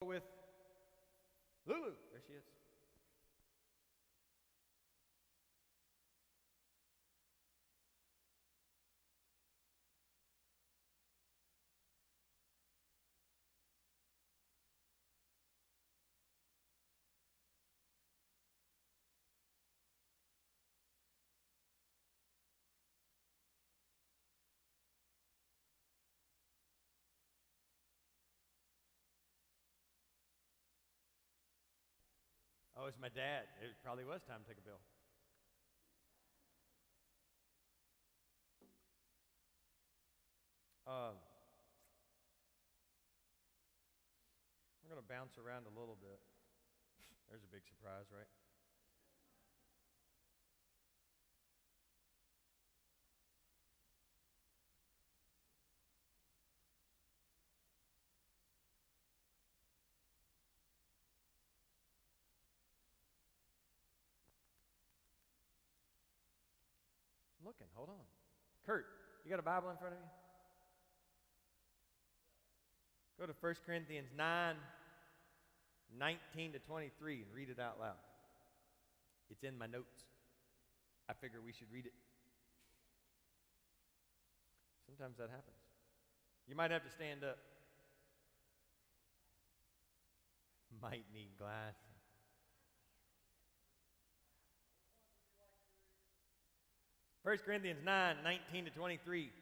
with Lulu. There she is. Oh, it's my dad. It probably was time to take a bill. We're going to bounce around a little bit. There's a big surprise, right? I'm looking. Hold on. Kurt, you got a Bible in front of you? Go to 1 Corinthians 9:19 to 23 and read it out loud. It's in my notes. I figure we should read it. Sometimes that happens. You might have to stand up. Might need glasses. First Corinthians 9:19 to 23.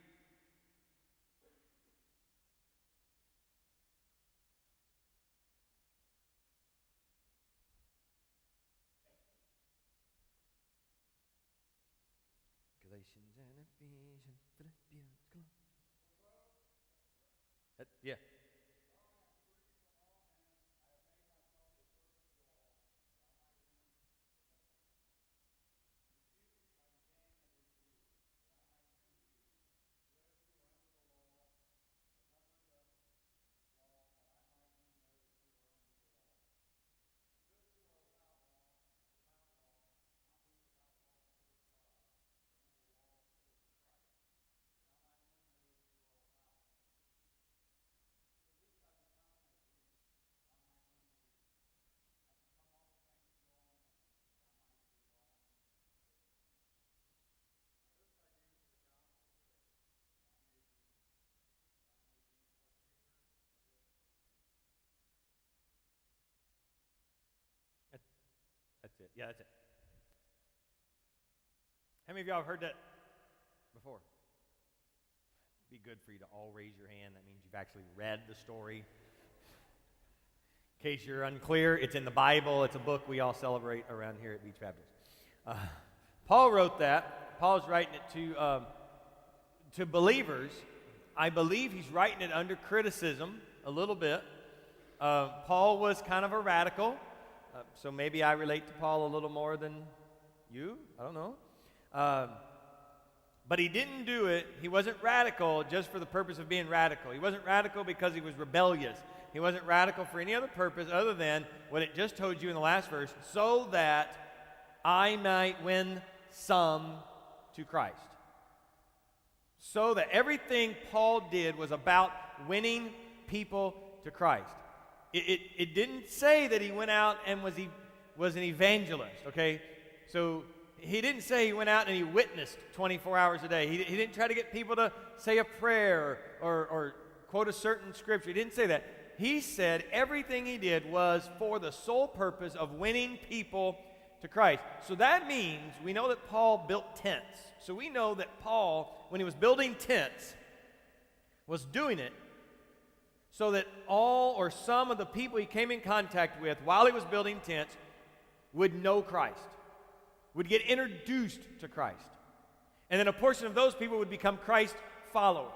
Galatians and Ephesians, Philippians, Colossians. Yeah. That's it. Yeah, that's it. How many of y'all have heard that before? It'd be good for you to all raise your hand. That means you've actually read the story. In case you're unclear, it's in the Bible. It's a book we all celebrate around here at Beach Baptist. Paul wrote that. Paul's writing it to believers. I believe he's writing it under criticism a little bit. Paul was kind of a radical. So maybe I relate to Paul a little more than you. I don't know. But he didn't do it. He wasn't radical just for the purpose of being radical. He wasn't radical because he was rebellious. He wasn't radical for any other purpose other than what it just told you in the last verse, so that I might win some to Christ. So that everything Paul did was about winning people to Christ. It didn't say that he went out and was an evangelist, okay? So he didn't say he went out and he witnessed 24 hours a day. He didn't try to get people to say a prayer or quote a certain scripture. He didn't say that. He said everything he did was for the sole purpose of winning people to Christ. So that means we know that Paul built tents. So we know that Paul, when he was building tents, was doing it so that all or some of the people he came in contact with while he was building tents would know Christ, would get introduced to Christ. And then a portion of those people would become Christ followers.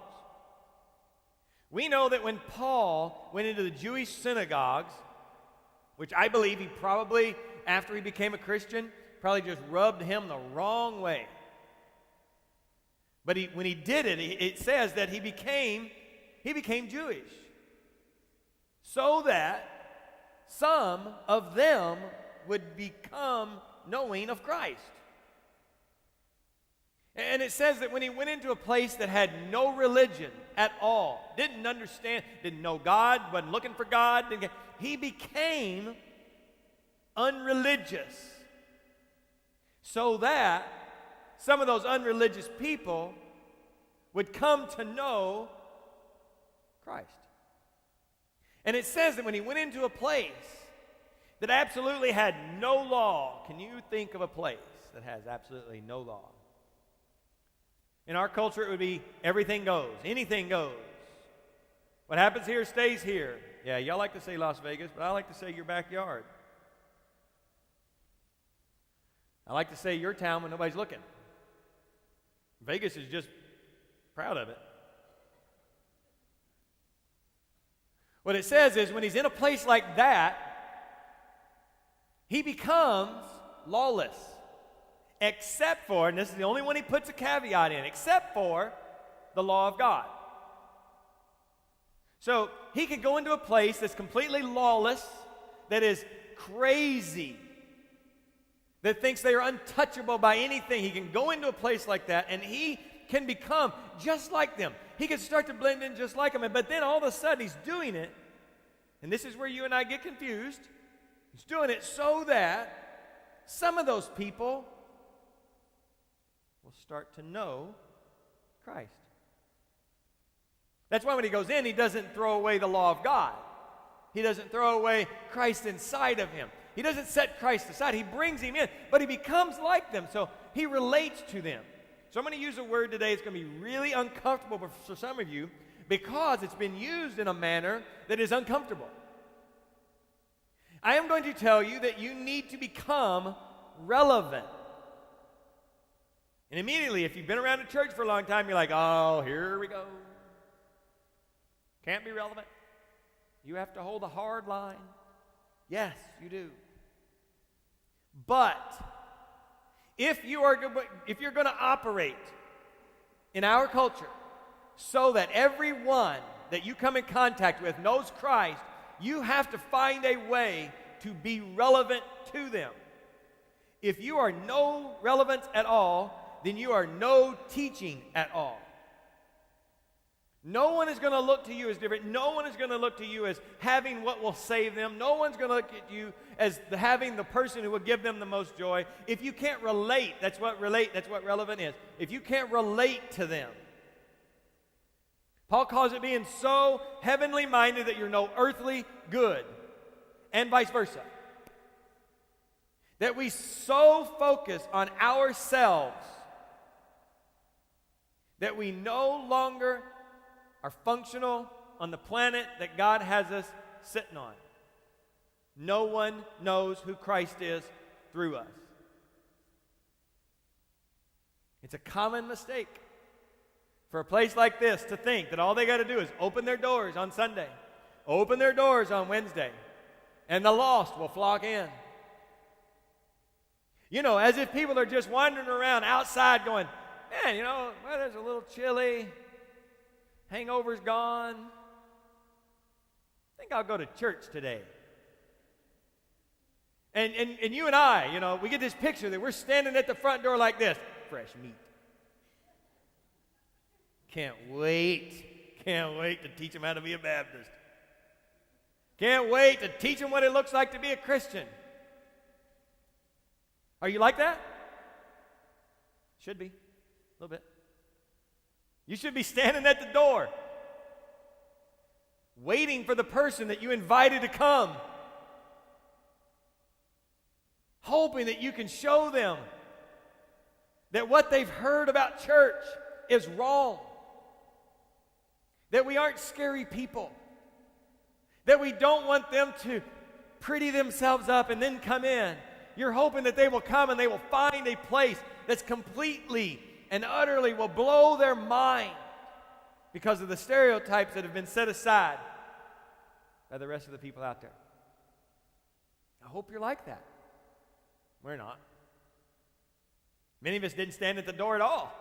We know that when Paul went into the Jewish synagogues, which I believe he probably, after he became a Christian, probably just rubbed him the wrong way. But when he did it, it says that he became Jewish. So that some of them would become knowing of Christ. And it says that when he went into a place that had no religion at all, didn't understand, didn't know God, wasn't looking for God, he became unreligious so that some of those unreligious people would come to know Christ. And it says that when he went into a place that absolutely had no law, can you think of a place that has absolutely no law? In our culture, it would be everything goes, anything goes. What happens here stays here. Yeah, y'all like to say Las Vegas, but I like to say your backyard. I like to say your town when nobody's looking. Vegas is just proud of it. What it says is when he's in a place like that, he becomes lawless. Except for, and this is the only one he puts a caveat in, except for the law of God. So he could go into a place that's completely lawless, that is crazy, that thinks they are untouchable by anything. He can go into a place like that and he can become just like them. He can start to blend in just like them. But then all of a sudden he's doing it, and this is where you and I get confused. He's doing it so that some of those people will start to know Christ. That's why when he goes in, he doesn't throw away the law of God. He doesn't throw away Christ inside of him. He doesn't set Christ aside. He brings him in, but he becomes like them, so he relates to them. So I'm going to use a word today that's going to be really uncomfortable for some of you because it's been used in a manner that is uncomfortable. I am going to tell you that you need to become relevant. And immediately, if you've been around the church for a long time, you're like, oh, here we go. Can't be relevant. You have to hold a hard line. Yes, you do. But if you're going to operate in our culture so that everyone that you come in contact with knows Christ, you have to find a way to be relevant to them. If you are no relevance at all, then you are no teaching at all. No one is going to look to you as different. No one is going to look to you as having what will save them. No one's going to look at you as having the person who will give them the most joy. If you can't relate, that's what relevant is. If you can't relate to them. Paul calls it being so heavenly minded that you're no earthly good, and vice versa. That we so focus on ourselves that we no longer are functional on the planet that God has us sitting on. No one knows who Christ is through us. It's a common mistake for a place like this to think that all they got to do is open their doors on Sunday, open their doors on Wednesday, and the lost will flock in. You know, as if people are just wandering around outside going, man, you know, weather's a little chilly. Hangover's gone. I think I'll go to church today. And you and I, you know, we get this picture that we're standing at the front door like this. Fresh meat. Can't wait to teach them how to be a Baptist. Can't wait to teach them what it looks like to be a Christian. Are you like that? Should be, a little bit. You should be standing at the door, waiting for the person that you invited to come, hoping that you can show them that what they've heard about church is wrong, that we aren't scary people, that we don't want them to pretty themselves up and then come in. You're hoping that they will come and they will find a place that's completely and utterly will blow their mind because of the stereotypes that have been set aside by the rest of the people out there. I hope you're like that. We're not. Many of us didn't stand at the door at all.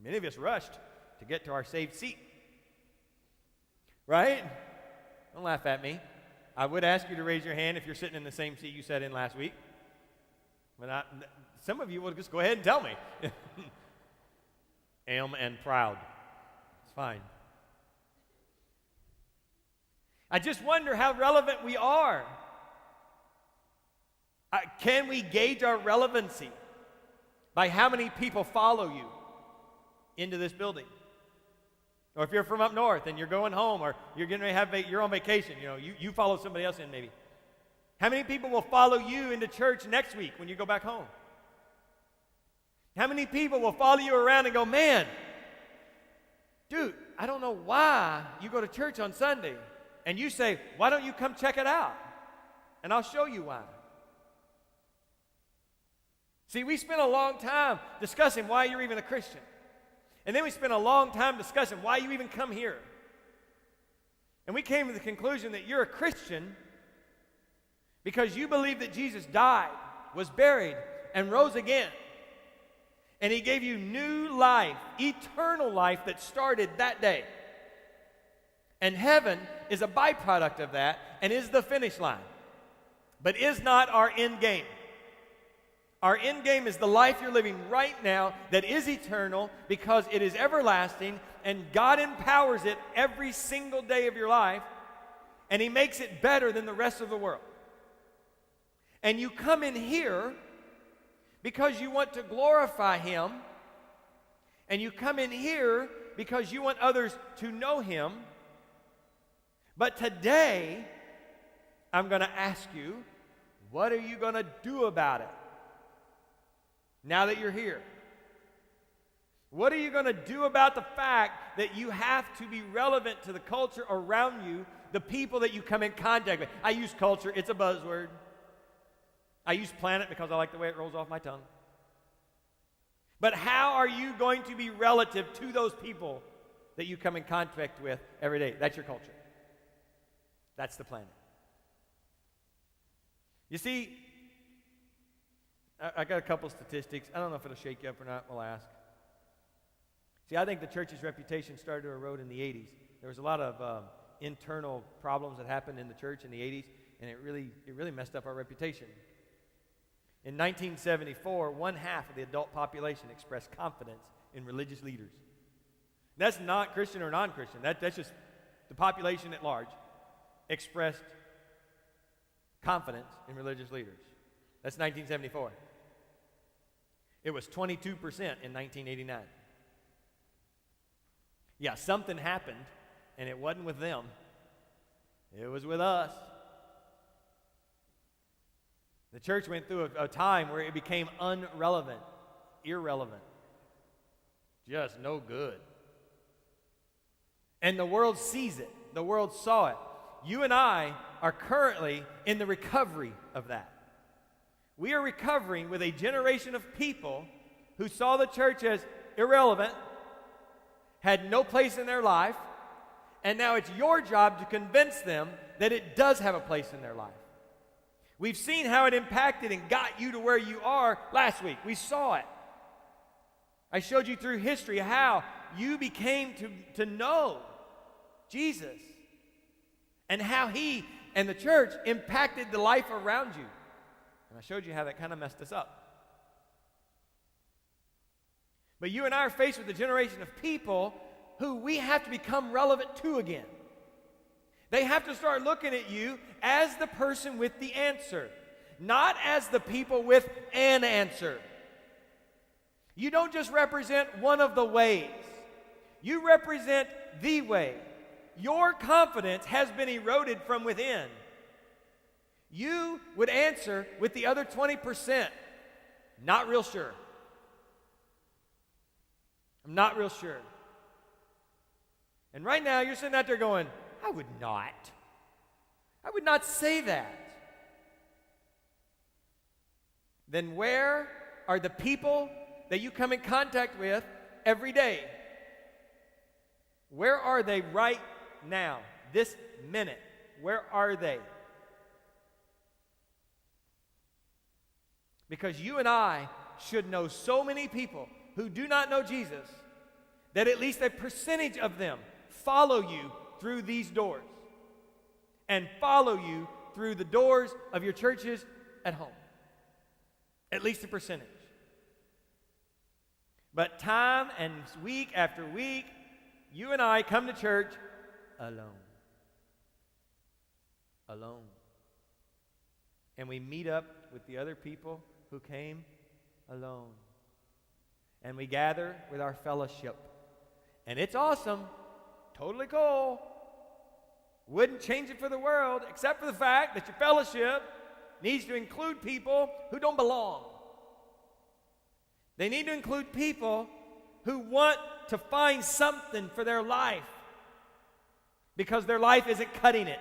Many of us rushed to get to our saved seat. Right? Don't laugh at me. I would ask you to raise your hand if you're sitting in the same seat you sat in last week. But some of you will just go ahead and tell me. Am and proud. It's fine. I just wonder how relevant we are. Can we gauge our relevancy by how many people follow you into this building? Or if you're from up north and you're going home, or you're getting ready to have you're on vacation, you follow somebody else in maybe. How many people will follow you into church next week when you go back home? How many people will follow you around and go, man, dude, I don't know why you go to church on Sunday. And you say, why don't you come check it out? And I'll show you why. See, we spent a long time discussing why you're even a Christian. And then we spent a long time discussing why you even come here. And we came to the conclusion that you're a Christian because you believe that Jesus died, was buried, and rose again. And he gave you new life, eternal life that started that day. And heaven is a byproduct of that and is the finish line, but is not our end game. Our end game is the life you're living right now that is eternal because it is everlasting, and God empowers it every single day of your life, and he makes it better than the rest of the world. And you come in here because you want to glorify him, and you come in here because you want others to know him. But today, I'm going to ask you, what are you going to do about it? Now that you're here, what are you going to do about the fact that you have to be relevant to the culture around you, the people that you come in contact with? I use culture, it's a buzzword. I use planet because I like the way it rolls off my tongue. But how are you going to be relative to those people that you come in contact with every day? That's your culture. That's the planet. You see, I got a couple statistics. I don't know if it'll shake you up or not. We'll ask. See, I think the church's reputation started to erode in the 80s. There was a lot of internal problems that happened in the church in the 80s, and it really messed up our reputation. In 1974, 1/2 of the adult population expressed confidence in religious leaders. That's not Christian or non-Christian. That's just the population at large expressed confidence in religious leaders. That's 1974. It was 22% in 1989. Yeah, something happened, and it wasn't with them. It was with us. The church went through a time where it became irrelevant, just no good. And the world sees it. The world saw it. You and I are currently in the recovery of that. We are recovering with a generation of people who saw the church as irrelevant, had no place in their life, and now it's your job to convince them that it does have a place in their life. We've seen how it impacted and got you to where you are last week. We saw it. I showed you through history how you became to know Jesus and how he and the church impacted the life around you. And I showed you how that kind of messed us up. But you and I are faced with a generation of people who we have to become relevant to again. They have to start looking at you as the person with the answer, not as the people with an answer. You don't just represent one of the ways. You represent the way. Your confidence has been eroded from within. You would answer with the other 20%. Not real sure. I'm not real sure. And right now, you're sitting out there going, I would not say that. Then where are the people that you come in contact with every day? Where are they right now, this minute? Where are they? Because you and I should know so many people who do not know Jesus that at least a percentage of them follow you through these doors and follow you through the doors of your churches at home. At least a percentage. But time and week after week, you and I come to church alone. alone. And we meet up with the other people who came alone. And we gather with our fellowship. And it's awesome. Totally cool. Wouldn't change it for the world, except for the fact that your fellowship needs to include people who don't belong. They need to include people who want to find something for their life because their life isn't cutting it.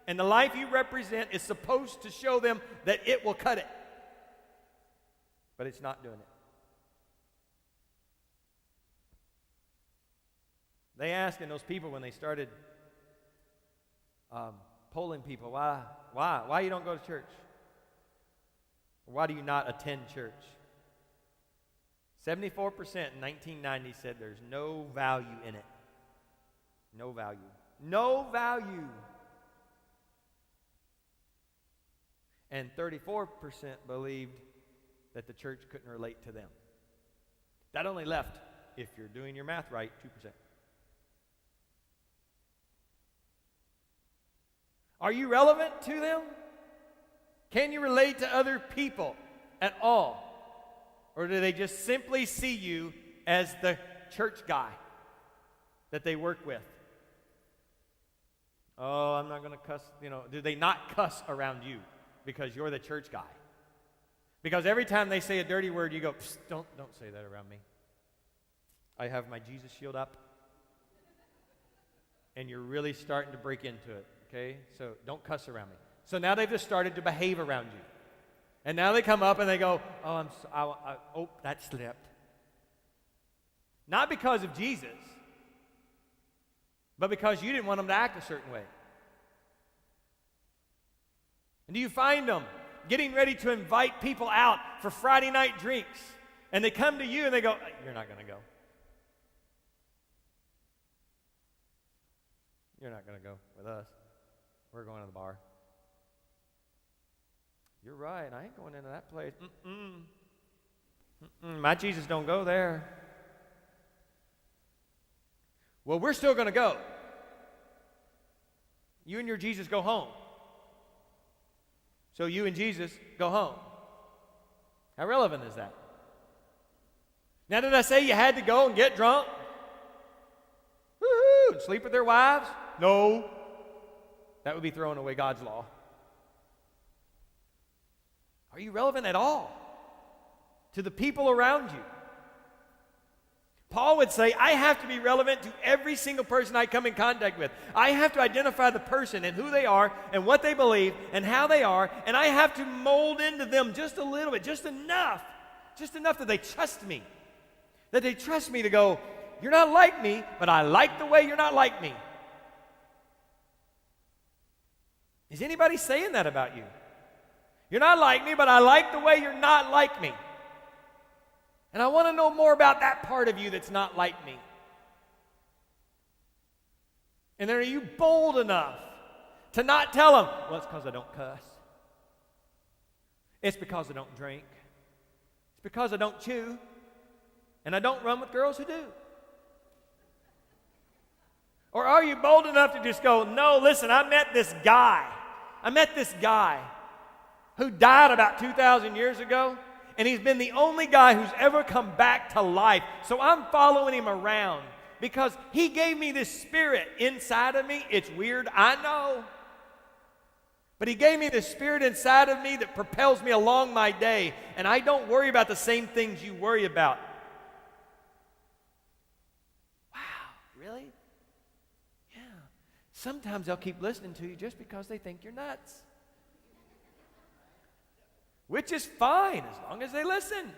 And the life you represent is supposed to show them that it will cut it. But it's not doing it. They asked in those people when they started polling people, why you don't go to church? Why do you not attend church? 74% in 1990 said there's no value in it. No value. No value. And 34% believed that the church couldn't relate to them. That only left, if you're doing your math right, 2%. Are you relevant to them? Can you relate to other people at all? Or do they just simply see you as the church guy that they work with? Oh, I'm not going to cuss. Do they not cuss around you because you're the church guy? Because every time they say a dirty word, you go, don't say that around me. I have my Jesus shield up. And you're really starting to break into it, okay? So don't cuss around me. So now they've just started to behave around you. And now they come up and they go, that slipped. Not because of Jesus, but because you didn't want them to act a certain way. And do you find them getting ready to invite people out for Friday night drinks? And they come to you and they go, you're not going to go. You're not going to go with us. We're going to the bar. You're right. I ain't going into that place. My Jesus don't go there. Well, we're still going to go. You and your Jesus go home. So you and Jesus go home. How relevant is that? Now, did I say you had to go and get drunk? Woo-hoo! And sleep with their wives? No. That would be throwing away God's law. Are you relevant at all to the people around you? Paul would say, I have to be relevant to every single person I come in contact with. I have to identify the person and who they are and what they believe and how they are, and I have to mold into them just a little bit, just enough that they trust me. That they trust me to go, you're not like me, but I like the way you're not like me. Is anybody saying that about you? You're not like me, but I like the way you're not like me. And I want to know more about that part of you that's not like me. And then are you bold enough to not tell them, well, it's because I don't cuss. It's because I don't drink. It's because I don't chew. And I don't run with girls who do. Or are you bold enough to just go, no, listen, I met this guy who died about 2,000 years ago, and he's been the only guy who's ever come back to life. So I'm following him around because he gave me this spirit inside of me. It's weird, I know. But he gave me this spirit inside of me that propels me along my day, and I don't worry about the same things you worry about. Wow, really? Yeah. Sometimes they'll keep listening to you just because they think you're nuts. Which is fine as long as they listen.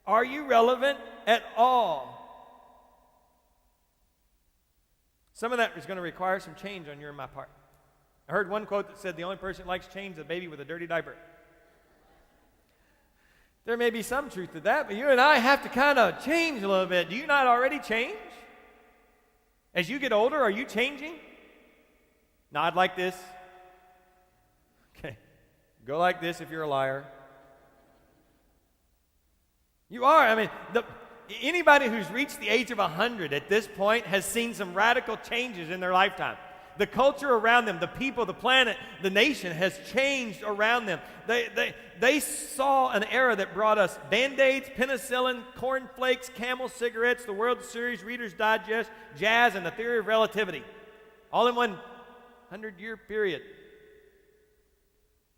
Are you relevant at all? Some of that is going to require some change on your and my part. I heard one quote that said the only person that likes change is a baby with a dirty diaper. There may be some truth to that, but you and I have to kind of change a little bit. Do you not already change? As you get older, are you changing? Nod like this. Okay. Go like this if you're a liar. You are. I mean, anybody who's reached the age of 100 at this point has seen some radical changes in their lifetime. The culture around them, the people, the planet, the nation has changed around them. They saw an era that brought us Band-Aids, penicillin, cornflakes, Camel cigarettes, the World Series, Reader's Digest, jazz, and the theory of relativity. All in one 100-year period.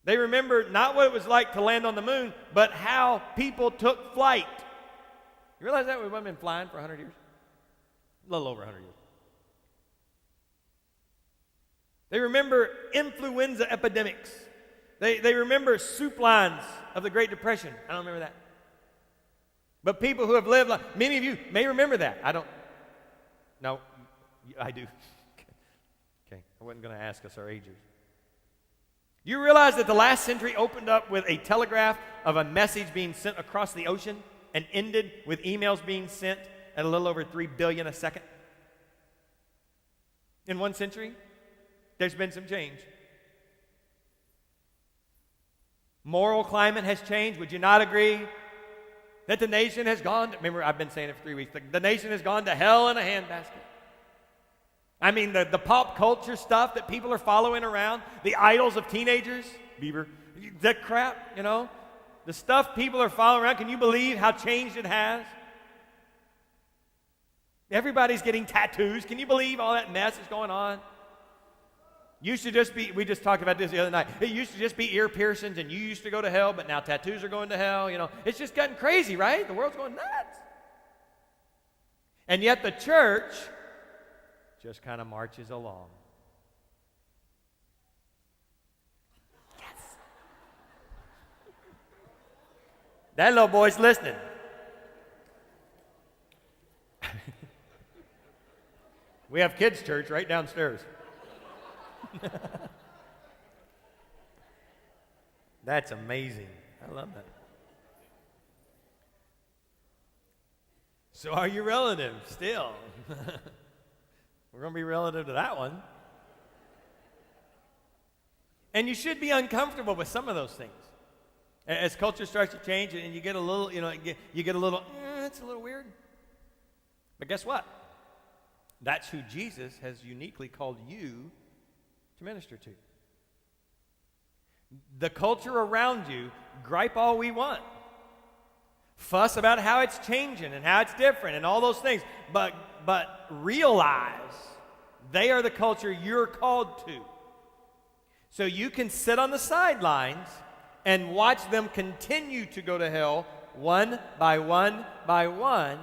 They remember not what it was like to land on the moon, but how people took flight. You realize that we've been flying for 100 years? A little over 100 years. They remember influenza epidemics. They remember soup lines of the Great Depression. I don't remember that. But people who have lived, many of you may remember that. I don't. No, I do. Okay, I wasn't going to ask us our ages. You realize that the last century opened up with a telegraph of a message being sent across the ocean and ended with emails being sent at a little over 3 billion a second? In 1 century, there's been some change. Moral climate has changed. Would you not agree that the nation has gone, remember I've been saying it for 3 weeks, the nation has gone to hell in a handbasket? I mean, the pop culture stuff that people are following around, the idols of teenagers, Bieber, that crap, you know, the stuff people are following around, can you believe how changed it has? Everybody's getting tattoos. Can you believe all that mess is going on? Used to just be, we just talked about this the other night, it used to just be ear piercings and you used to go to hell, but now tattoos are going to hell, you know. It's just gotten crazy, right? The world's going nuts. And yet the church just kind of marches along. Yes. That little boy's listening. We have kids' church right downstairs. That's amazing. I love that. So are you relative still? We're going to be relative to that one. And you should be uncomfortable with some of those things. As culture starts to change and you get a little, you get a little, it's a little weird. But guess what? That's who Jesus has uniquely called you to minister to. The culture around you, gripe all we want. Fuss about how it's changing and how it's different and all those things. But realize they are the culture you're called to. So you can sit on the sidelines and watch them continue to go to hell one by one by one,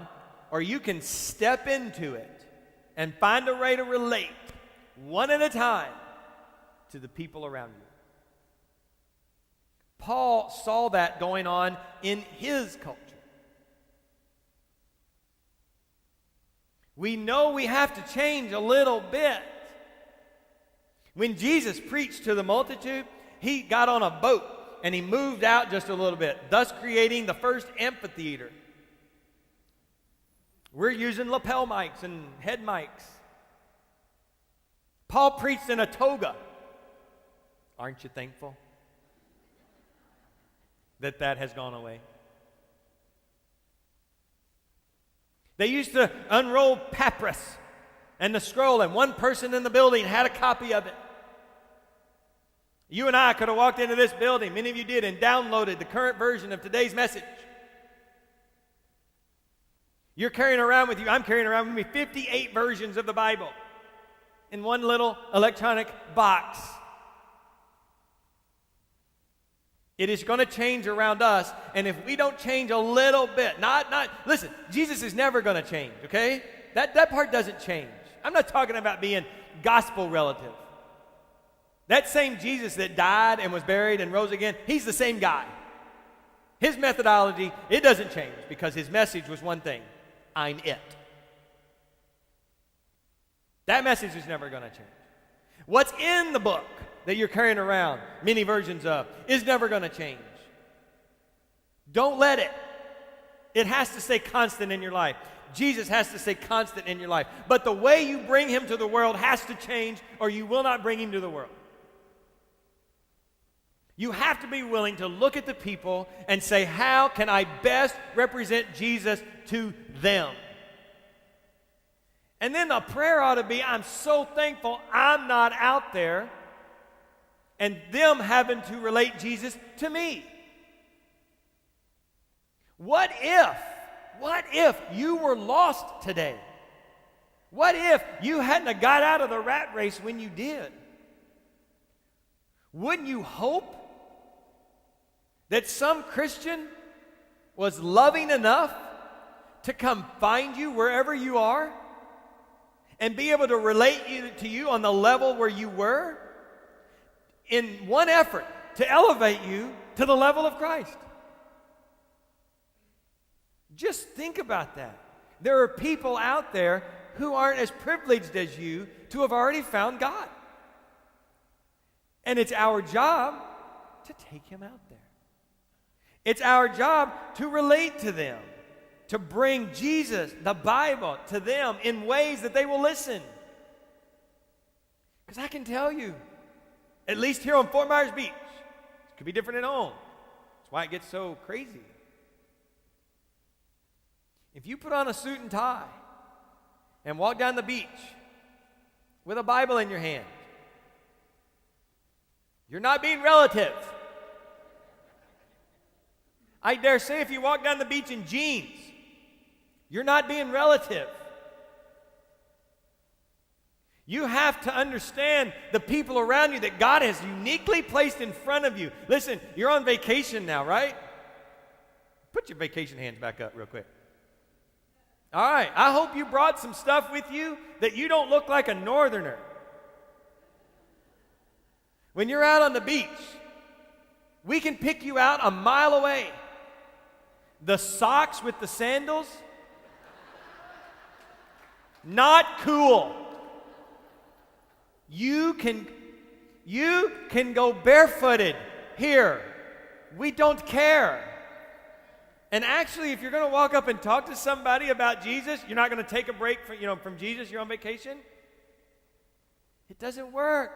or you can step into it and find a way to relate one at a time to the people around you. Paul saw that going on in his culture. We know we have to change a little bit. When Jesus preached to the multitude, he got on a boat and he moved out just a little bit, thus creating the first amphitheater. We're using lapel mics and head mics. Paul preached in a toga. Aren't you thankful that has gone away? They used to unroll papyrus and the scroll, and one person in the building had a copy of it. You and I could have walked into this building, many of you did, and downloaded the current version of today's message. You're carrying around with you, I'm carrying around with me 58 versions of the Bible in one little electronic box. It is going to change around us, and if we don't change a little bit, listen, Jesus is never going to change, okay? That part doesn't change. I'm not talking about being gospel relative. That same Jesus that died and was buried and rose again, he's the same guy. His methodology, it doesn't change because his message was one thing: I'm it. That message is never going to change. What's in the book that you're carrying around, many versions of, is never going to change. Don't let it. It has to stay constant in your life. Jesus has to stay constant in your life. But the way you bring him to the world has to change, or you will not bring him to the world. You have to be willing to look at the people and say, how can I best represent Jesus to them? And then the prayer ought to be, I'm so thankful I'm not out there and them having to relate Jesus to me. What if you were lost today? What if you hadn't have got out of the rat race when you did? Wouldn't you hope that some Christian was loving enough to come find you wherever you are and be able to relate to you on the level where you were in one effort to elevate you to the level of Christ? Just think about that. There are people out there who aren't as privileged as you to have already found God. And it's our job to take him out there. It's our job to relate to them, to bring Jesus, the Bible, to them in ways that they will listen. Because I can tell you, at least here on Fort Myers Beach, it could be different at home. That's why it gets so crazy. If you put on a suit and tie and walk down the beach with a Bible in your hand, you're not being relative. I dare say if you walk down the beach in jeans, you're not being relative. You have to understand the people around you that God has uniquely placed in front of you. Listen, you're on vacation now, right? Put your vacation hands back up real quick. All right, I hope you brought some stuff with you that you don't look like a northerner. When you're out on the beach, we can pick you out a mile away. The socks with the sandals, not cool. You can go barefooted here. We don't care. And actually, if you're going to walk up and talk to somebody about Jesus, you're not going to take a break from Jesus, you're on vacation. It doesn't work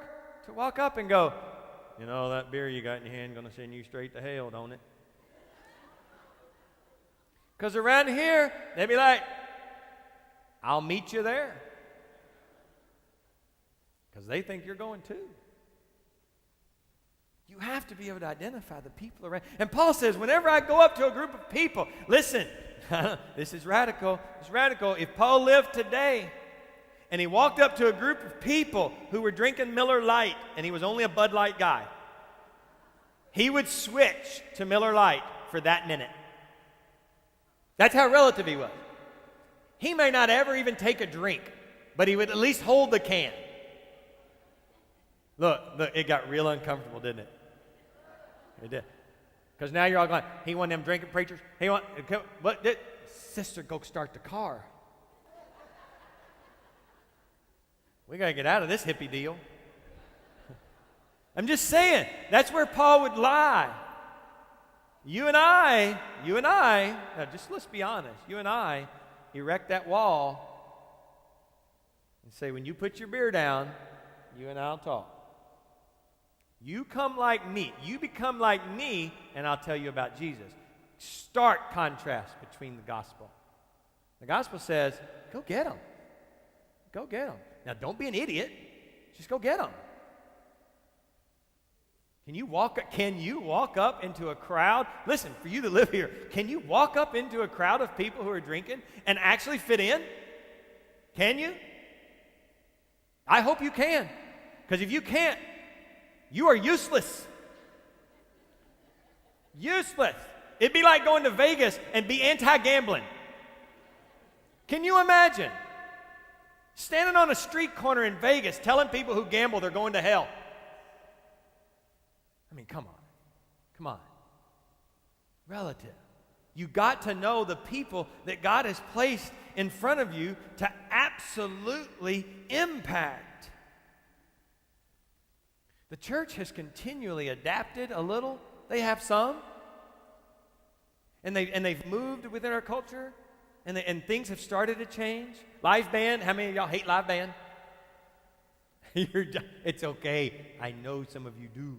to walk up and go, that beer you got in your hand going to send you straight to hell, don't it? Because around here, they'd be like, I'll meet you there. Because they think you're going too. You have to be able to identify the people around. And Paul says, whenever I go up to a group of people, listen, this is radical. It's radical. If Paul lived today and he walked up to a group of people who were drinking Miller Lite and he was only a Bud Light guy, he would switch to Miller Lite for that minute. That's how relative he was. He may not ever even take a drink, but he would at least hold the can. Look, it got real uncomfortable, didn't it? It did. Because now you're all going, he one of them drinking preachers. Sister, go start the car. We got to get out of this hippie deal. I'm just saying, that's where Paul would lie. You and I, now just let's be honest, you and I erect that wall and say, when you put your beer down, you and I'll talk. You come like me, you become like me, and I'll tell you about Jesus. Stark contrast between the gospel. The gospel says, go get them. Go get them. Now, don't be an idiot. Just go get them. Can you walk up into a crowd? Listen, for you that live here, can you walk up into a crowd of people who are drinking and actually fit in? Can you? I hope you can. Because if you can't, you are useless. Useless. It'd be like going to Vegas and be anti-gambling. Can you imagine? Standing on a street corner in Vegas telling people who gamble they're going to hell. I mean, come on. Relative. You got to know the people that God has placed in front of you to absolutely impact. The church has continually adapted a little. They have some. And they've moved within our culture. And things have started to change. Live band. How many of y'all hate live band? It's okay. I know some of you do.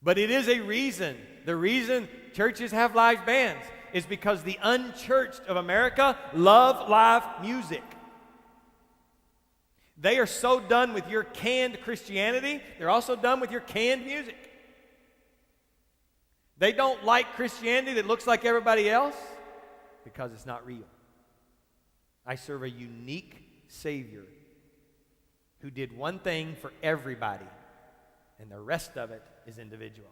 But it is a reason. The reason churches have live bands is because the unchurched of America love live music. They are so done with your canned Christianity, they're also done with your canned music. They don't like Christianity that looks like everybody else because it's not real. I serve a unique Savior who did one thing for everybody, and the rest of it is individual.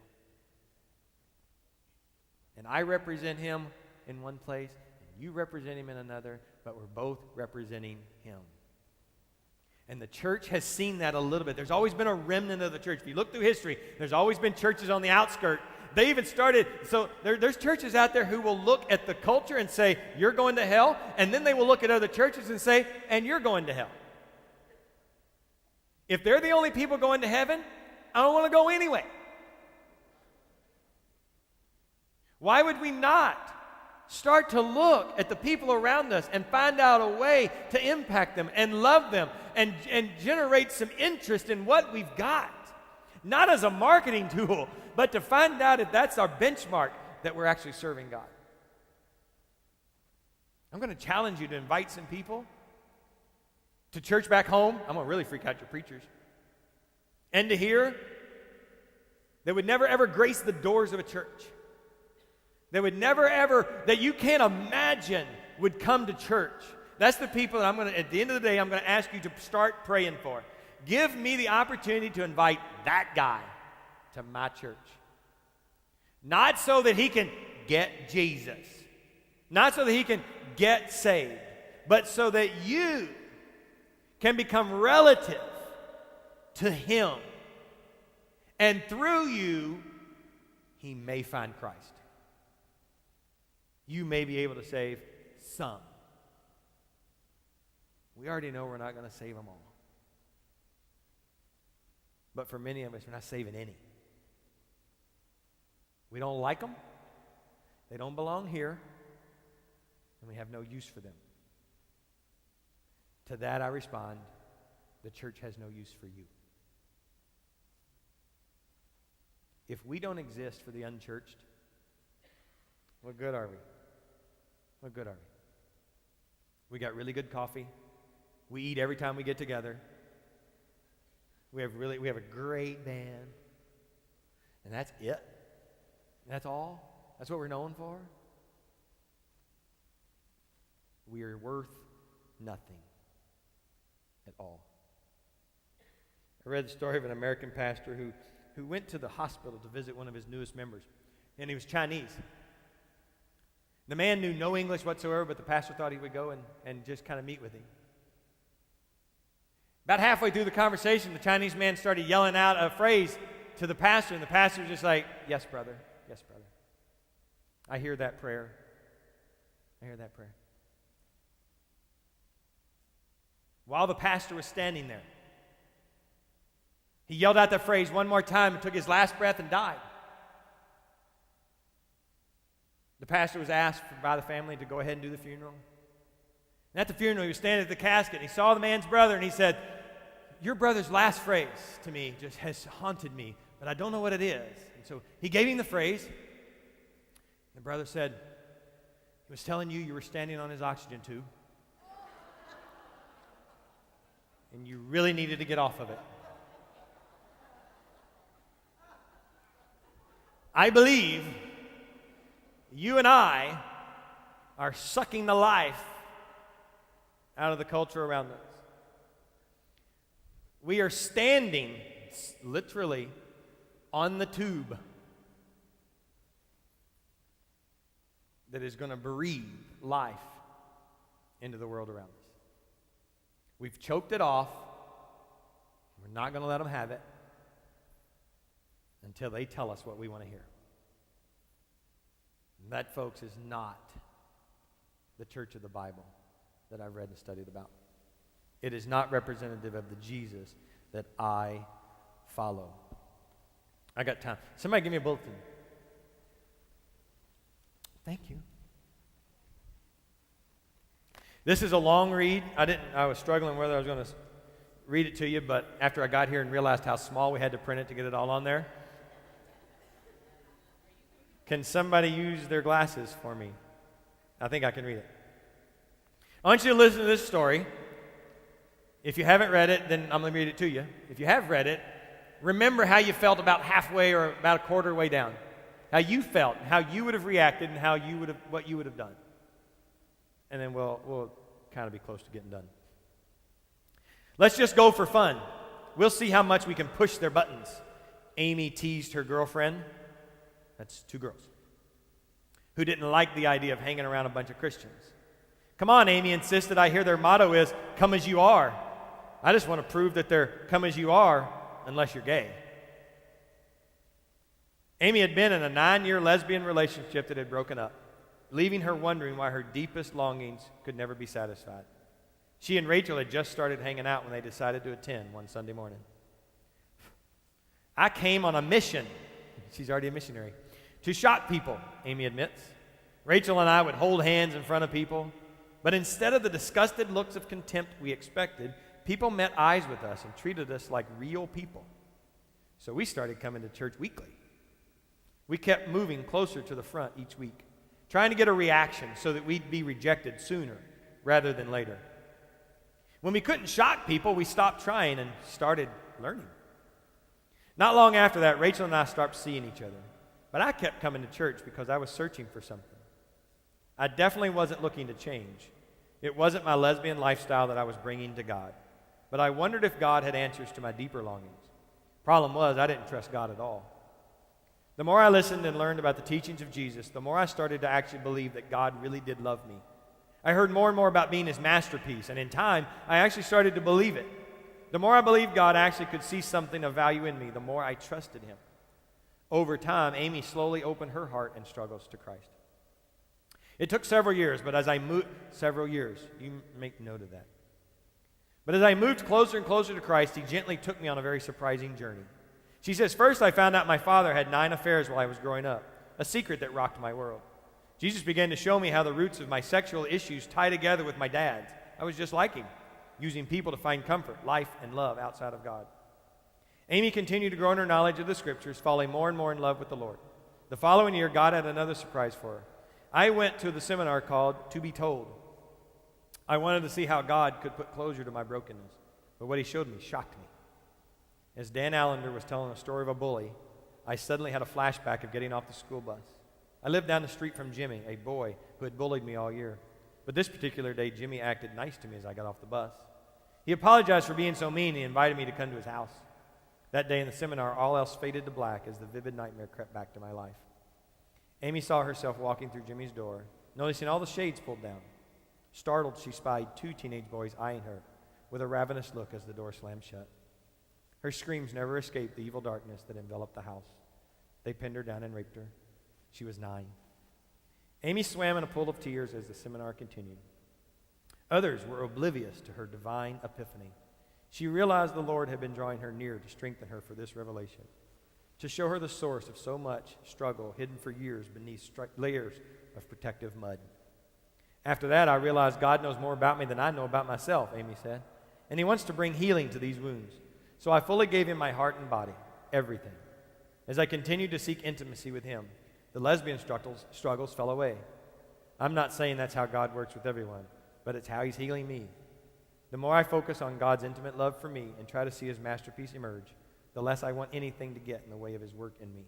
And I represent him in one place, and you represent him in another, but we're both representing him. And the church has seen that a little bit. There's always been a remnant of the church. If you look through history, there's always been churches on the outskirts. They even started, so there's churches out there who will look at the culture and say, you're going to hell, and then they will look at other churches and say, and you're going to hell. If they're the only people going to heaven, I don't want to go anyway. Why would we not start to look at the people around us and find out a way to impact them and love them and generate some interest in what we've got? Not as a marketing tool, but to find out if that's our benchmark that we're actually serving God. I'm going to challenge you to invite some people to church back home. I'm going to really freak out your preachers. And to here, they would never ever grace the doors of a church. They would never ever, that you can't imagine, would come to church. That's the people that I'm going to, at the end of the day, I'm going to ask you to start praying for. Give me the opportunity to invite that guy to my church. Not so that he can get Jesus. Not so that he can get saved. But so that you can become relative to him. And through you, he may find Christ. You may be able to save some. We already know we're not going to save them all. But for many of us, we're not saving any. We don't like them. They don't belong here. And we have no use for them. To that I respond, the church has no use for you. If we don't exist for the unchurched, what good are we? What good are we? We got really good coffee. We eat every time we get together. We have a great band. And that's it. That's all. That's what we're known for. We are worth nothing at all. I read the story of an American pastor who went to the hospital to visit one of his newest members, and he was Chinese. The man knew no English whatsoever, but the pastor thought he would go and just kind of meet with him. About halfway through the conversation, the Chinese man started yelling out a phrase to the pastor, and the pastor was just like, yes, brother. Yes, brother. I hear that prayer. I hear that prayer. While the pastor was standing there, he yelled out that phrase one more time and took his last breath and died. The pastor was asked by the family to go ahead and do the funeral. And at the funeral, he was standing at the casket, and he saw the man's brother, and he said, your brother's last phrase to me just has haunted me, but I don't know what it is. And so he gave him the phrase. The brother said, he was telling you were standing on his oxygen tube, and you really needed to get off of it. I believe you and I are sucking the life out of the culture around us. We are standing, literally, on the tube that is going to breathe life into the world around us. We've choked it off. We're not going to let them have it until they tell us what we want to hear. And that, folks, is not the church of the Bible that I've read and studied about. It is not representative of the Jesus that I follow. I got time. Somebody give me a bulletin. Thank you. This is a long read. I was struggling whether I was going to read it to you, but after I got here and realized how small we had to print it to get it all on there. Can somebody use their glasses for me? I think I can read it. I want you to listen to this story. If you haven't read it, then I'm going to read it to you. If you have read it, remember how you felt about halfway or about a quarter way down. How you felt, how you would have reacted, and what you would have done. And then we'll kind of be close to getting done. Let's just go for fun. We'll see how much we can push their buttons. Amy teased her girlfriend. That's two girls. Who didn't like the idea of hanging around a bunch of Christians. Come on, Amy insisted. I hear their motto is, come as you are. I just want to prove that they're come as you are, unless you're gay. Amy had been in a 9-year lesbian relationship that had broken up, leaving her wondering why her deepest longings could never be satisfied. She and Rachel had just started hanging out when they decided to attend one Sunday morning. I came on a mission. She's already a missionary. To shock people, Amy admits. Rachel and I would hold hands in front of people, but instead of the disgusted looks of contempt we expected, people met eyes with us and treated us like real people. So we started coming to church weekly. We kept moving closer to the front each week, trying to get a reaction so that we'd be rejected sooner rather than later. When we couldn't shock people, we stopped trying and started learning. Not long after that, Rachel and I stopped seeing each other. But I kept coming to church because I was searching for something. I definitely wasn't looking to change. It wasn't my lesbian lifestyle that I was bringing to God. But I wondered if God had answers to my deeper longings. Problem was, I didn't trust God at all. The more I listened and learned about the teachings of Jesus, the more I started to actually believe that God really did love me. I heard more and more about being his masterpiece, and in time, I actually started to believe it. The more I believed God actually could see something of value in me, the more I trusted him. Over time, Amy slowly opened her heart and struggles to Christ. It took several years, but as I moved, you make note of that. But as I moved closer and closer to Christ, he gently took me on a very surprising journey. She says, first I found out my father had 9 affairs while I was growing up, a secret that rocked my world. Jesus began to show me how the roots of my sexual issues tie together with my dad's. I was just like him, using people to find comfort, life, and love outside of God. Amy continued to grow in her knowledge of the Scriptures, falling more and more in love with the Lord. The following year, God had another surprise for her. I went to the seminar called To Be Told. I wanted to see how God could put closure to my brokenness, but what he showed me shocked me. As Dan Allender was telling a story of a bully, I suddenly had a flashback of getting off the school bus. I lived down the street from Jimmy, a boy who had bullied me all year. But this particular day, Jimmy acted nice to me as I got off the bus. He apologized for being so mean and he invited me to come to his house. That day in the seminar, all else faded to black as the vivid nightmare crept back to my life. Amy saw herself walking through Jimmy's door, noticing all the shades pulled down. Startled, she spied 2 teenage boys eyeing her with a ravenous look as the door slammed shut. Her screams never escaped the evil darkness that enveloped the house. They pinned her down and raped her. She was 9. Amy swam in a pool of tears as the seminar continued. Others were oblivious to her divine epiphany. She realized the Lord had been drawing her near to strengthen her for this revelation, to show her the source of so much struggle hidden for years beneath layers of protective mud. After that, I realized God knows more about me than I know about myself, Amy said, and he wants to bring healing to these wounds. So I fully gave him my heart and body, everything. As I continued to seek intimacy with him, the lesbian struggles fell away. I'm not saying that's how God works with everyone, but it's how he's healing me. The more I focus on God's intimate love for me and try to see his masterpiece emerge, the less I want anything to get in the way of his work in me.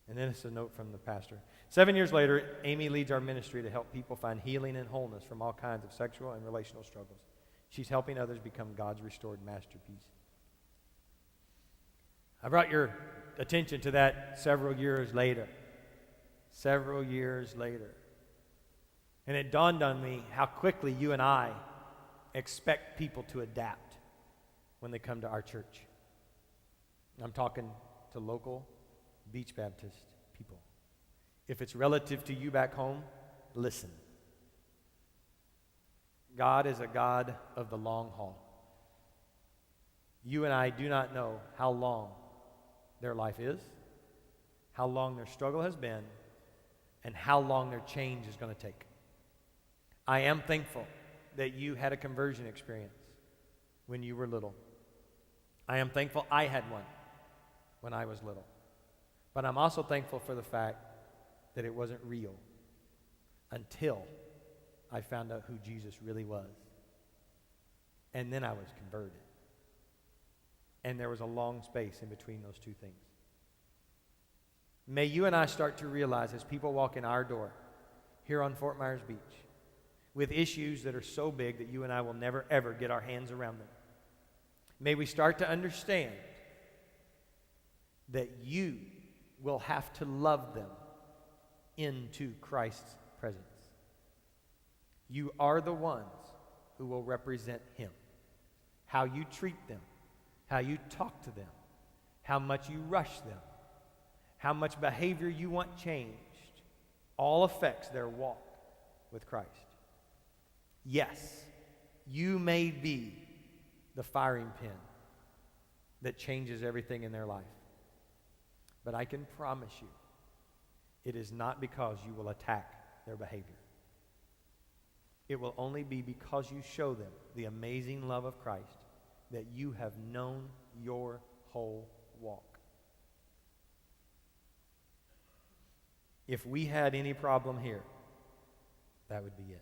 And then it's a note from the pastor. 7 years later, Amy leads our ministry to help people find healing and wholeness from all kinds of sexual and relational struggles. She's helping others become God's restored masterpiece. I brought your attention to that several years later. Several years later. And it dawned on me how quickly you and I expect people to adapt when they come to our church. I'm talking to local Beach Baptist people. If it's relative to you back home, listen. God is a God of the long haul. You and I do not know how long their life is, how long their struggle has been, and how long their change is going to take. I am thankful that you had a conversion experience when you were little. I am thankful I had one when I was little. But I'm also thankful for the fact that it wasn't real. until I found out who Jesus really was. And then I was converted. And there was a long space in between those two things. May you and I start to realize as people walk in our door here on Fort Myers Beach with issues that are so big that you and I will never, ever get our hands around them. May we start to understand that you will have to love them into Christ's presence. You are the ones who will represent Him. How you treat them, how you talk to them, how much you rush them, how much behavior you want changed, all affects their walk with Christ. Yes, you may be the firing pin that changes everything in their life. But I can promise you, it is not because you will attack their behavior. It will only be because you show them the amazing love of Christ that you have known your whole walk. If we had any problem here, that would be it.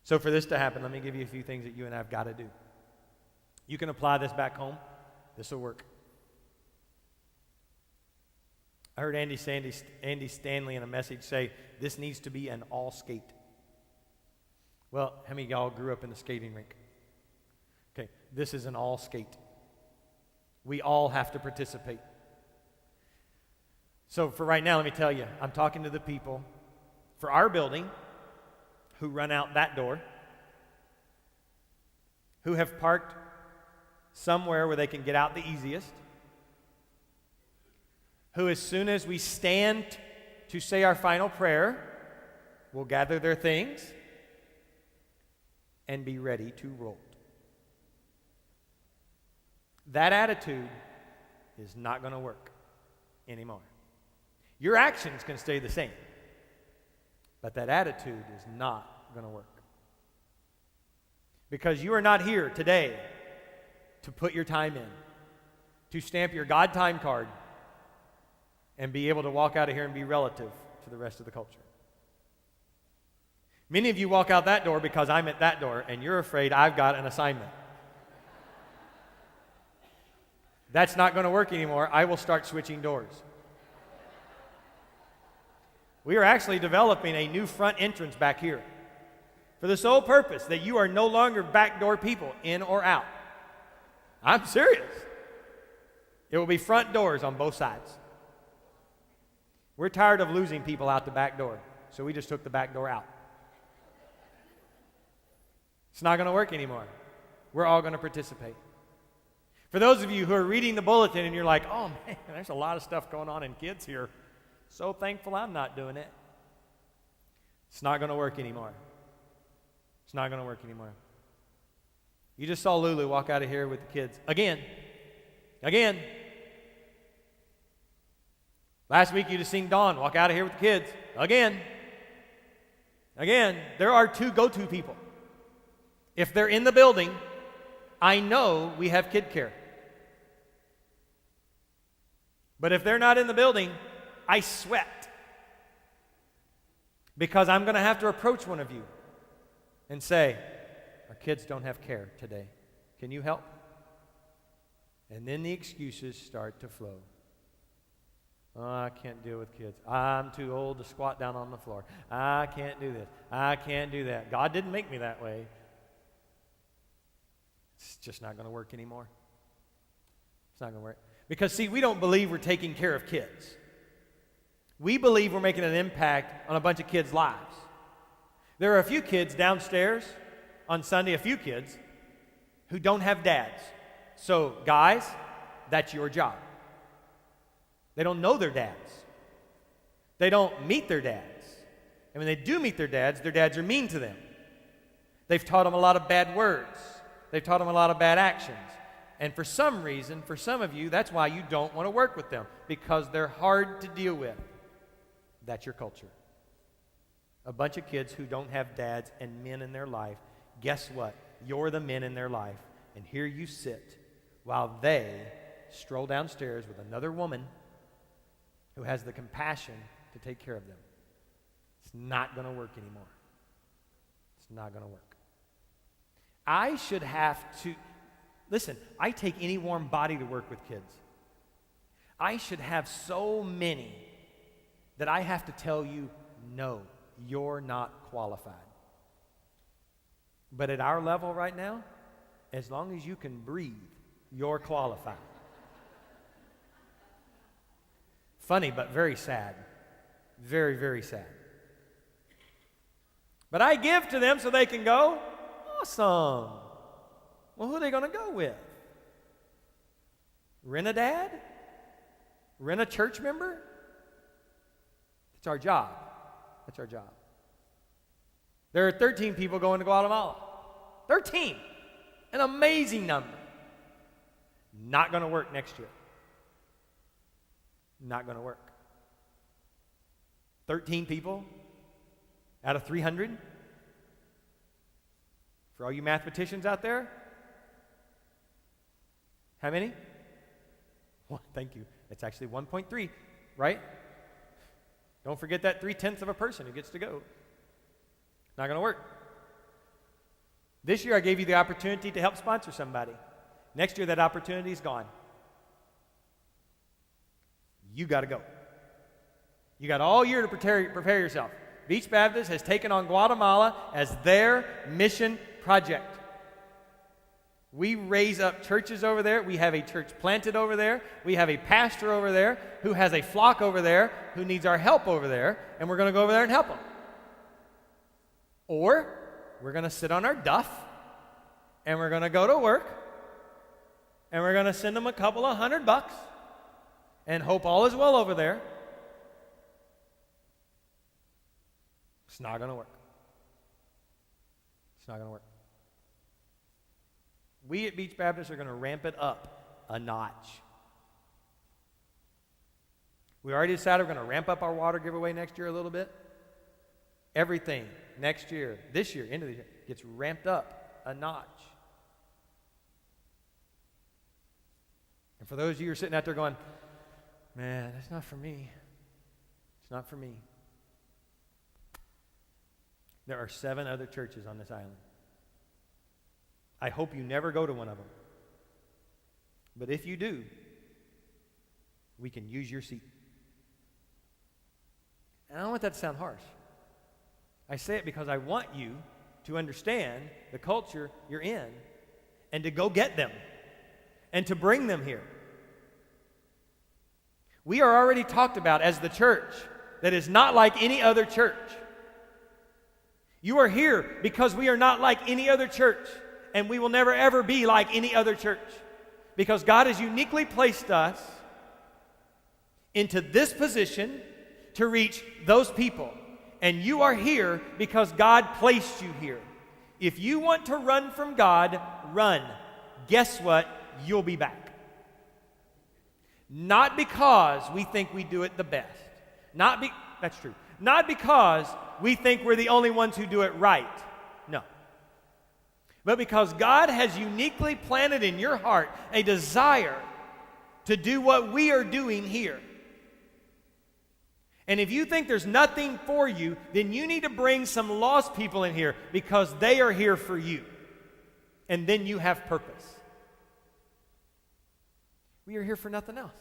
So for this to happen, let me give you a few things that you and I have got to do. You can apply this back home. This will work. I heard Andy Stanley in a message say, this needs to be an all skate. Well, how many of y'all grew up in the skating rink? Okay, this is an all skate. We all have to participate. So for right now, let me tell you, I'm talking to the people for our building who run out that door, who have parked somewhere where they can get out the easiest, who as soon as we stand to say our final prayer will gather their things and be ready to roll. That attitude is not going to work anymore. Your actions can stay the same, but that attitude is not going to work. Because you are not here today to put your time in, to stamp your God time card, and be able to walk out of here and be relative to the rest of the culture. Many of you walk out that door because I'm at that door, and you're afraid I've got an assignment. That's not going to work anymore. I will start switching doors. We are actually developing a new front entrance back here for the sole purpose that you are no longer backdoor people, in or out. I'm serious. It will be front doors on both sides. We're tired of losing people out the back door, so we just took the back door out. It's not going to work anymore. We're all going to participate. For those of you who are reading the bulletin and you're like, oh man, there's a lot of stuff going on in kids here. So thankful I'm not doing it. It's not going to work anymore. It's not going to work anymore. You just saw Lulu walk out of here with the kids. Again. Last week you just seen Dawn walk out of here with the kids. Again. There are two go-to people. If they're in the building, I know we have kid care. But if they're not in the building, I sweat. Because I'm going to have to approach one of you and say, our kids don't have care today. Can you help? And then the excuses start to flow. Oh, I can't deal with kids. I'm too old to squat down on the floor. I can't do this. I can't do that. God didn't make me that way. It's just not going to work anymore. It's not going to work. Because, see, we don't believe we're taking care of kids. We believe we're making an impact on a bunch of kids' lives. There are a few kids downstairs on Sunday, a few kids, who don't have dads. So, guys, that's your job. They don't know their dads. They don't meet their dads. And when they do meet their dads are mean to them. They've taught them a lot of bad words. They've taught them a lot of bad actions. And for some reason, for some of you, that's why you don't want to work with them, because they're hard to deal with. That's your culture. A bunch of kids who don't have dads and men in their life. Guess what? You're the men in their life. And here you sit while they stroll downstairs with another woman who has the compassion to take care of them. It's not going to work anymore. It's not going to work. I should have to, listen, I take any warm body to work with kids. I should have so many that I have to tell you, no, you're not qualified. But at our level right now, as long as you can breathe, you're qualified. Funny, but very sad. Very, very sad. But I give to them so they can go. Awesome. Well, who are they going to go with? Rent a dad? Rent a church member? It's our job. That's our job. There are 13 people going to Guatemala. 13. An amazing number. Not going to work next year. Not going to work. 13 people out of 300. For all you mathematicians out there, how many? Well, thank you. It's actually 1.3, right? Don't forget that 3/10 of a person who gets to go. Not going to work. This year I gave you the opportunity to help sponsor somebody. Next year that opportunity is gone. You got to go. You got all year to prepare yourself. Beach Baptist has taken on Guatemala as their mission project. We raise up churches over there. We have a church planted over there. We have a pastor over there who has a flock over there who needs our help over there, and we're going to go over there and help them. Or we're going to sit on our duff, and we're going to go to work, and we're going to send them a couple of $100 and hope all is well over there. It's not going to work. It's not going to work. We at Beach Baptist are going to ramp it up a notch. We already decided we're going to ramp up our water giveaway next year a little bit. Everything next year, this year, into the year, gets ramped up a notch. And for those of you who are sitting out there going, man, that's not for me. It's not for me. There are 7 other churches on this island. I hope you never go to one of them. But if you do, we can use your seat. And I don't want that to sound harsh. I say it because I want you to understand the culture you're in and to go get them and to bring them here. We are already talked about as the church that is not like any other church. You are here because we are not like any other church, and we will never ever be like any other church, because God has uniquely placed us into this position to reach those people. And you are here because God placed you here. If you want to run from God, run. Guess what? You'll be back. Not because we think we do it the best. That's true. Not because we think we're the only ones who do it right. No. But because God has uniquely planted in your heart a desire to do what we are doing here. And if you think there's nothing for you, then you need to bring some lost people in here because they are here for you. And then you have purpose. We are here for nothing else.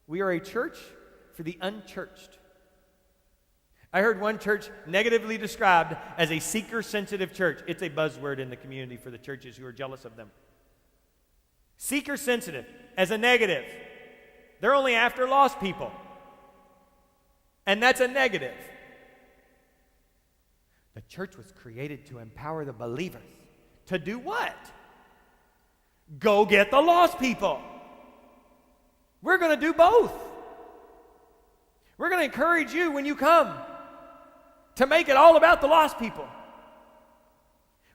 We are a church for the unchurched. I heard one church negatively described as a seeker-sensitive church. It's a buzzword in the community for the churches who are jealous of them. Seeker-sensitive as a negative. They're only after lost people. And that's a negative. The church was created to empower the believers. To do what? Go get the lost people. We're going to do both. We're going to encourage you when you come to make it all about the lost people.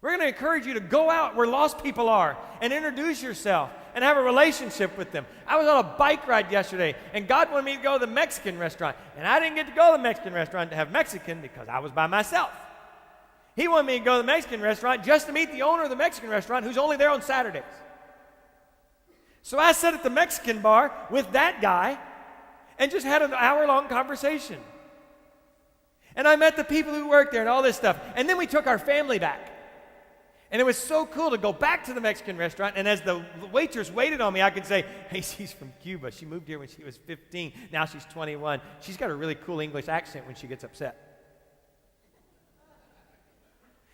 We're going to encourage you to go out where lost people are and introduce yourself and have a relationship with them. I was on a bike ride yesterday, and God wanted me to go to the Mexican restaurant. And I didn't get to go to the Mexican restaurant to have Mexican because I was by myself. He wanted me to go to the Mexican restaurant just to meet the owner of the Mexican restaurant who's only there on Saturdays. So I sat at the Mexican bar with that guy and just had an hour-long conversation. And I met the people who worked there and all this stuff. And then we took our family back. And it was so cool to go back to the Mexican restaurant, and as the waitress waited on me, I could say, hey, she's from Cuba. She moved here when she was 15. Now she's 21. She's got a really cool English accent when she gets upset.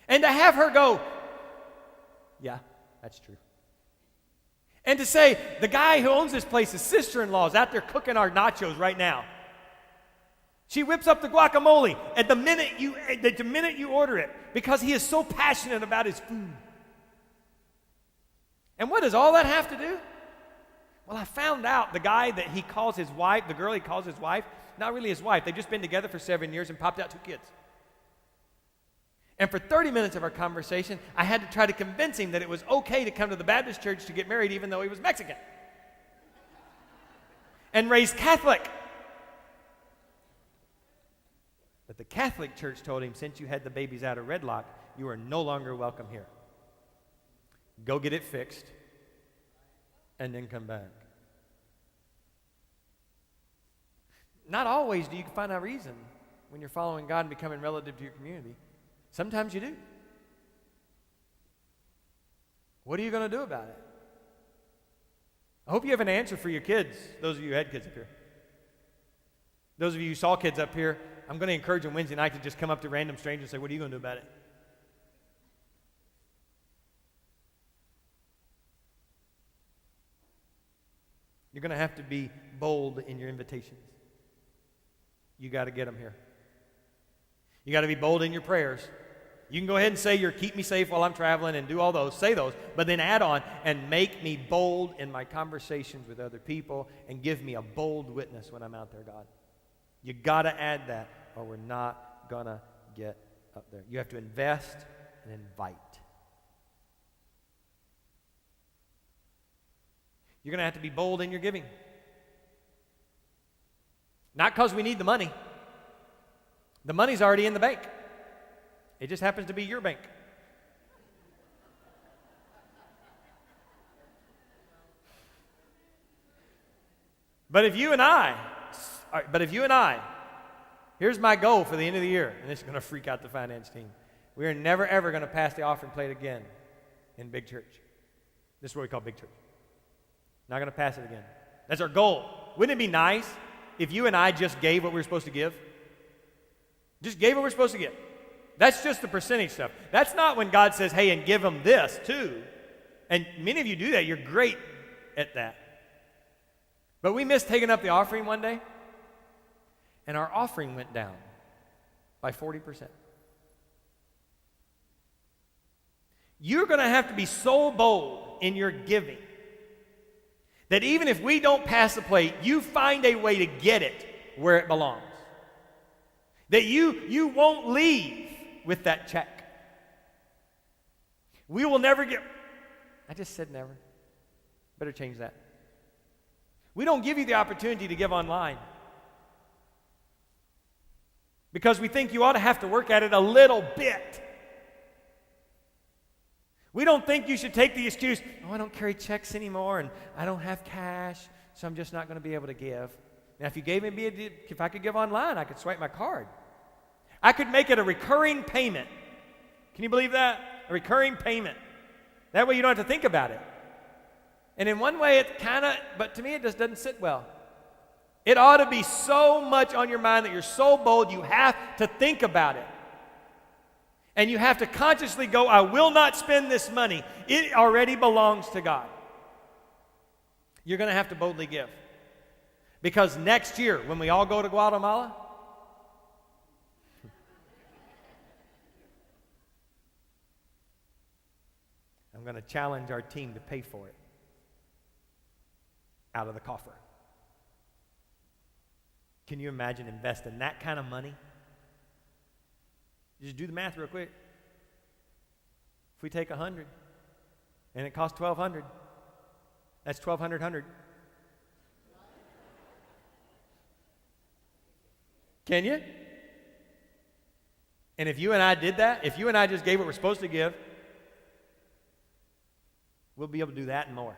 And to have her go, yeah, that's true. And to say, the guy who owns this place, his sister-in-law, is out there cooking our nachos right now. She whips up the guacamole at the minute you order it because he is so passionate about his food. And what does all that have to do? Well, I found out the guy that he calls his wife, the girl he calls his wife, not really his wife. They've just been together for 7 years and popped out 2 kids. And for 30 minutes of our conversation, I had to try to convince him that it was okay to come to the Baptist church to get married even though he was Mexican and raised Catholic. But the Catholic Church told him, since you had the babies out of wedlock, you are no longer welcome here. Go get it fixed, and then come back. Not always do you find a reason when you're following God and becoming relative to your community. Sometimes you do. What are you going to do about it? I hope you have an answer for your kids, those of you who had kids up here. Those of you who saw kids up here, I'm going to encourage them Wednesday night to just come up to random strangers and say, what are you going to do about it? You're going to have to be bold in your invitations. You got to get them here. You got to be bold in your prayers. You can go ahead and say your keep me safe while I'm traveling and do all those, say those, but then add on and make me bold in my conversations with other people and give me a bold witness when I'm out there, God. You got to add that or we're not going to get up there. You have to invest and invite. You're going to have to be bold in your giving. Not because we need the money. The money's already in the bank. It just happens to be your bank. But if you and I, here's my goal for the end of the year, and this is going to freak out the finance team. We are never, ever going to pass the offering plate again in big church. This is what we call big church. Not going to pass it again. That's our goal. Wouldn't it be nice if you and I just gave what we were supposed to give? Just gave what we're supposed to give. That's just the percentage stuff. That's not when God says, hey, and give them this too. And many of you do that. You're great at that. But we missed taking up the offering one day, and our offering went down by 40%. You're going to have to be so bold in your giving that even if we don't pass the plate, you find a way to get it where it belongs. That you won't leave with that check. We will never get... I just said never. Better change that. We don't give you the opportunity to give online because we think you ought to have to work at it a little bit. We don't think you should take the excuse, oh, I don't carry checks anymore and I don't have cash, so I'm just not going to be able to give. Now, if I could give online, I could swipe my card. I could make it a recurring payment. Can you believe that? A recurring payment. That way you don't have to think about it. And in one way, it kind of, but to me, it just doesn't sit well. It ought to be so much on your mind that you're so bold, you have to think about it. And you have to consciously go, I will not spend this money. It already belongs to God. You're going to have to boldly give. Because next year, when we all go to Guatemala, I'm going to challenge our team to pay for it out of the coffer. Can you imagine investing that kind of money? Just do the math real quick. If we take 100 and it costs 1,200, that's 1,200. Can you? And if you and I did that, if you and I just gave what we're supposed to give, we'll be able to do that and more.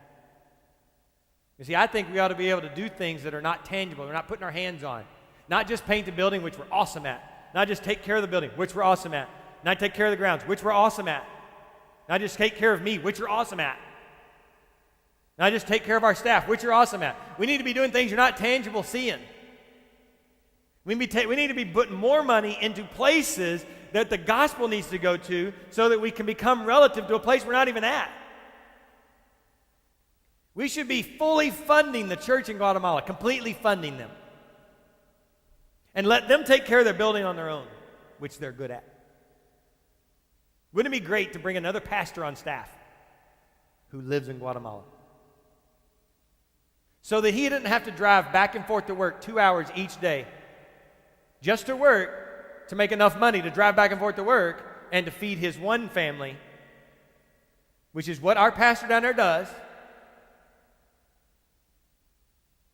You see, I think we ought to be able to do things that are not tangible, we're not putting our hands on. Not just paint the building, which we're awesome at, Not just take care of the building, which we're awesome at. Not take care of the grounds, which we're awesome at. Not just take care of me, which you're awesome at. Not just take care of our staff, which you're awesome at. We need to be doing things you're not tangible seeing. We need to be putting more money into places that the gospel needs to go to so that we can become relative to a place we're not even at. We should be fully funding the church in Guatemala, completely funding them. And let them take care of their building on their own, which they're good at. Wouldn't it be great to bring another pastor on staff who lives in Guatemala? So that he didn't have to drive back and forth to work 2 hours each day just to work, to make enough money to drive back and forth to work and to feed his one family, which is what our pastor down there does,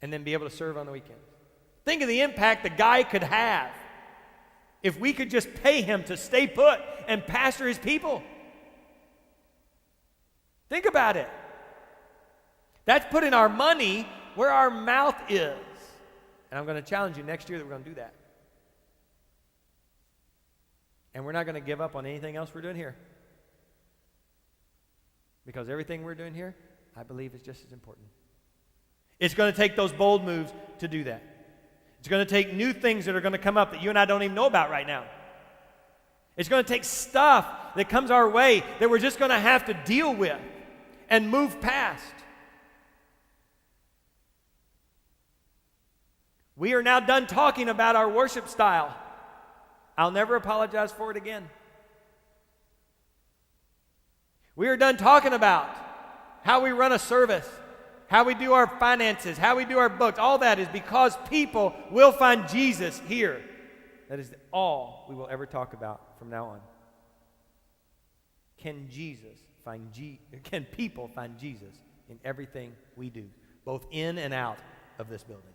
and then be able to serve on the weekends. Think of the impact the guy could have if we could just pay him to stay put and pastor his people. Think about it. That's putting our money where our mouth is. And I'm going to challenge you next year that we're going to do that. And we're not going to give up on anything else we're doing here. Because everything we're doing here, I believe, is just as important. It's going to take those bold moves to do that. It's going to take new things that are going to come up that you and I don't even know about right now. It's going to take stuff that comes our way that we're just going to have to deal with and move past. We are now done talking about our worship style. I'll never apologize for it again. We are done talking about how we run a service, how we do our finances, how we do our books. All that is because people will find Jesus here. That is all we will ever talk about from now on. Can people find Jesus in everything we do, both in and out of this building?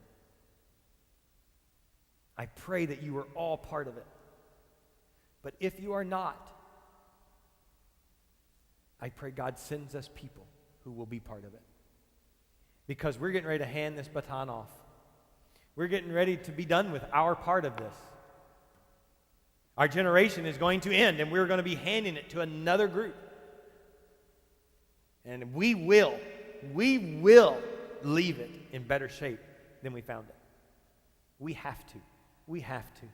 I pray that you are all part of it. But if you are not, I pray God sends us people who will be part of it. Because we're getting ready to hand this baton off. We're getting ready to be done with our part of this. Our generation is going to end, and we're going to be handing it to another group. And we will leave it in better shape than we found it. We have to. We have to.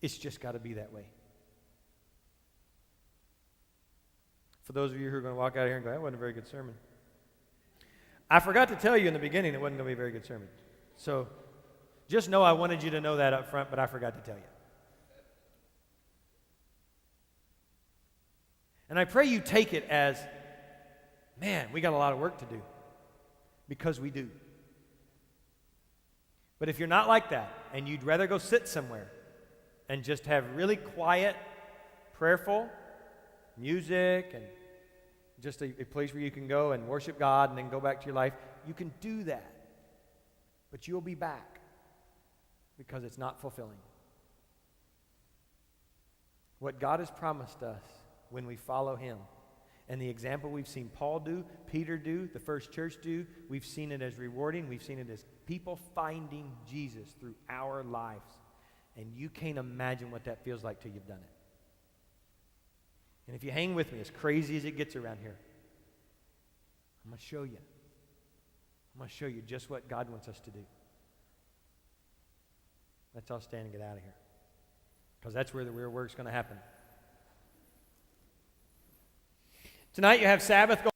It's just got to be that way. For those of you who are going to walk out of here and go, that wasn't a very good sermon. I forgot to tell you in the beginning it wasn't going to be a very good sermon. So just know I wanted you to know that up front, but I forgot to tell you. And I pray you take it as, man, we got a lot of work to do. Because we do. But if you're not like that, and you'd rather go sit somewhere and just have really quiet, prayerful music and just a place where you can go and worship God and then go back to your life, you can do that. But you'll be back because it's not fulfilling. What God has promised us when we follow him, and the example we've seen Paul do, Peter do, the first church do, we've seen it as rewarding. We've seen it as people finding Jesus through our lives. And you can't imagine what that feels like till you've done it. And if you hang with me, as crazy as it gets around here, I'm going to show you. I'm going to show you just what God wants us to do. Let's all stand and get out of here. Because that's where the real work's going to happen. Tonight you have Sabbath going.